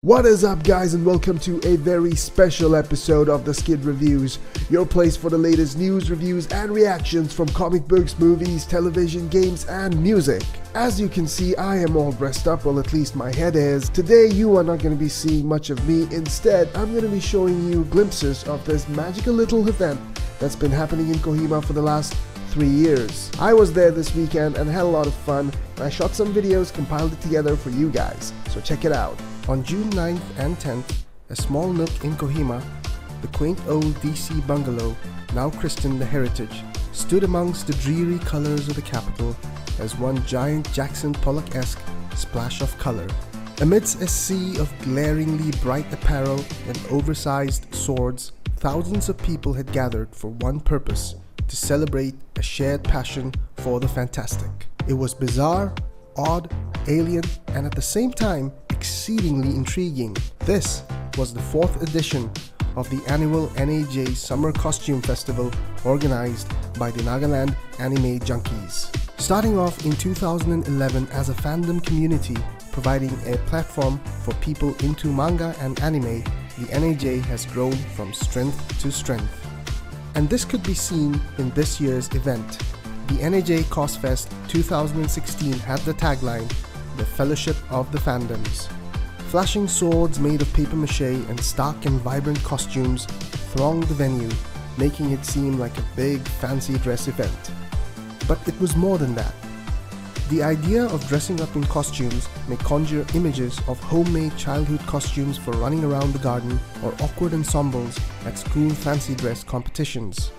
What is up, guys, and welcome to a very special episode of the Skid Reviews, your place for the latest news, reviews and reactions from comic books, movies, television, games and music. As you can see, I am all dressed up, well at least my head is. Today you are not going to be seeing much of me. Instead, I'm going to be showing you glimpses of this magical little event that's been happening in Kohima for the last 3 years. I was there this weekend and had a lot of fun. I shot some videos, compiled it together for you guys, so check it out. On June 9th and 10th, a small nook in Kohima, the quaint old DC bungalow, now christened the Heritage, stood amongst the dreary colors of the capital as one giant Jackson Pollock-esque splash of color. Amidst a sea of glaringly bright apparel and oversized swords, thousands of people had gathered for one purpose: to celebrate a shared passion for the fantastic. It was bizarre, odd, alien, and at the same time exceedingly intriguing. This was the 4th edition of the annual NAJ Summer Costume Festival organized by the Nagaland Anime Junkies. Starting off in 2011 as a fandom community providing a platform for people into manga and anime, the NAJ has grown from strength to strength. And this could be seen in this year's event. The NAJ Cosfest 2016 had the tagline, "The Fellowship of the Fandoms." Flashing swords made of papier-mâché and stark and vibrant costumes thronged the venue, making it seem like a big fancy dress event. But it was more than that. The idea of dressing up in costumes may conjure images of homemade childhood costumes for running around the garden or awkward ensembles at school fancy dress competitions.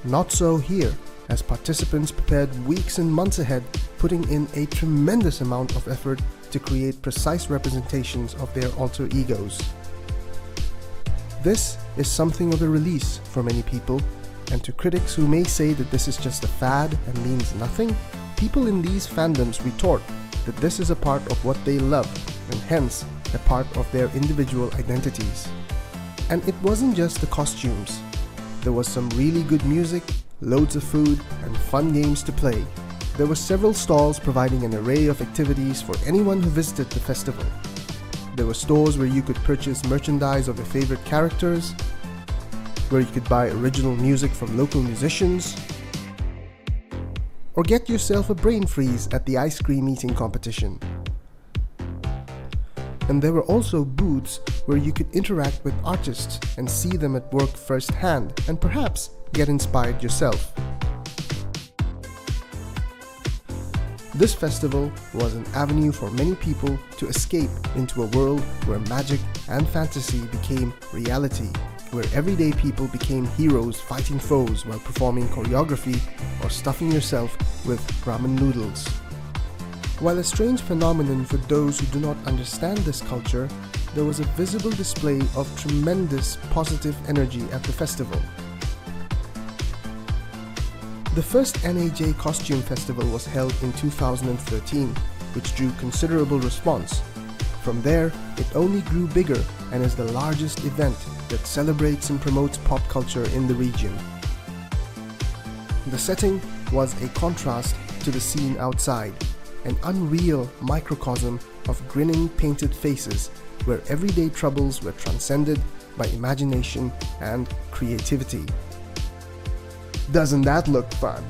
Not so here, as participants prepared weeks and months ahead, putting in a tremendous amount of effort to create precise representations of their alter egos. This is something of a release for many people, and to critics who may say that this is just a fad and means nothing, people in these fandoms retort that this is a part of what they love, and hence a part of their individual identities. And it wasn't just the costumes. There was some really good music, loads of food, and fun games to play. There were several stalls providing an array of activities for anyone who visited the festival. There were stores where you could purchase merchandise of your favorite characters, where you could buy original music from local musicians, or get yourself a brain freeze at the ice cream eating competition. And there were also booths where you could interact with artists and see them at work firsthand and perhaps get inspired yourself. This festival was an avenue for many people to escape into a world where magic and fantasy became reality, where everyday people became heroes fighting foes while performing choreography or stuffing yourself with ramen noodles. While a strange phenomenon for those who do not understand this culture, there was a visible display of tremendous positive energy at the festival. The first NAJ Costume Festival was held in 2013, which drew considerable response. From there, it only grew bigger and is the largest event that celebrates and promotes pop culture in the region. The setting was a contrast to the scene outside, an unreal microcosm of grinning painted faces where everyday troubles were transcended by imagination and creativity. Doesn't that look fun?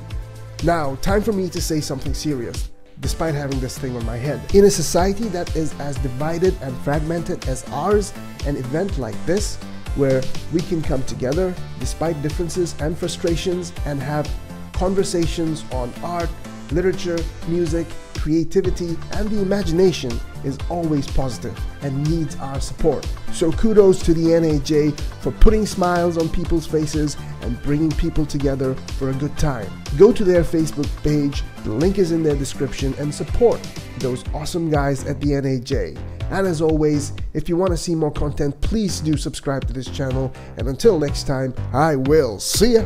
Now, time for me to say something serious, despite having this thing on my head. In a society that is as divided and fragmented as ours, an event like this, where we can come together despite differences and frustrations and have conversations on art, literature, music, creativity, and the imagination, is always positive and needs our support. So kudos to the NAJ for putting smiles on people's faces and bringing people together for a good time. Go to their Facebook page, the link is in their description, and support those awesome guys at the NAJ. And as always, if you want to see more content, please do subscribe to this channel, and until next time, I will see ya!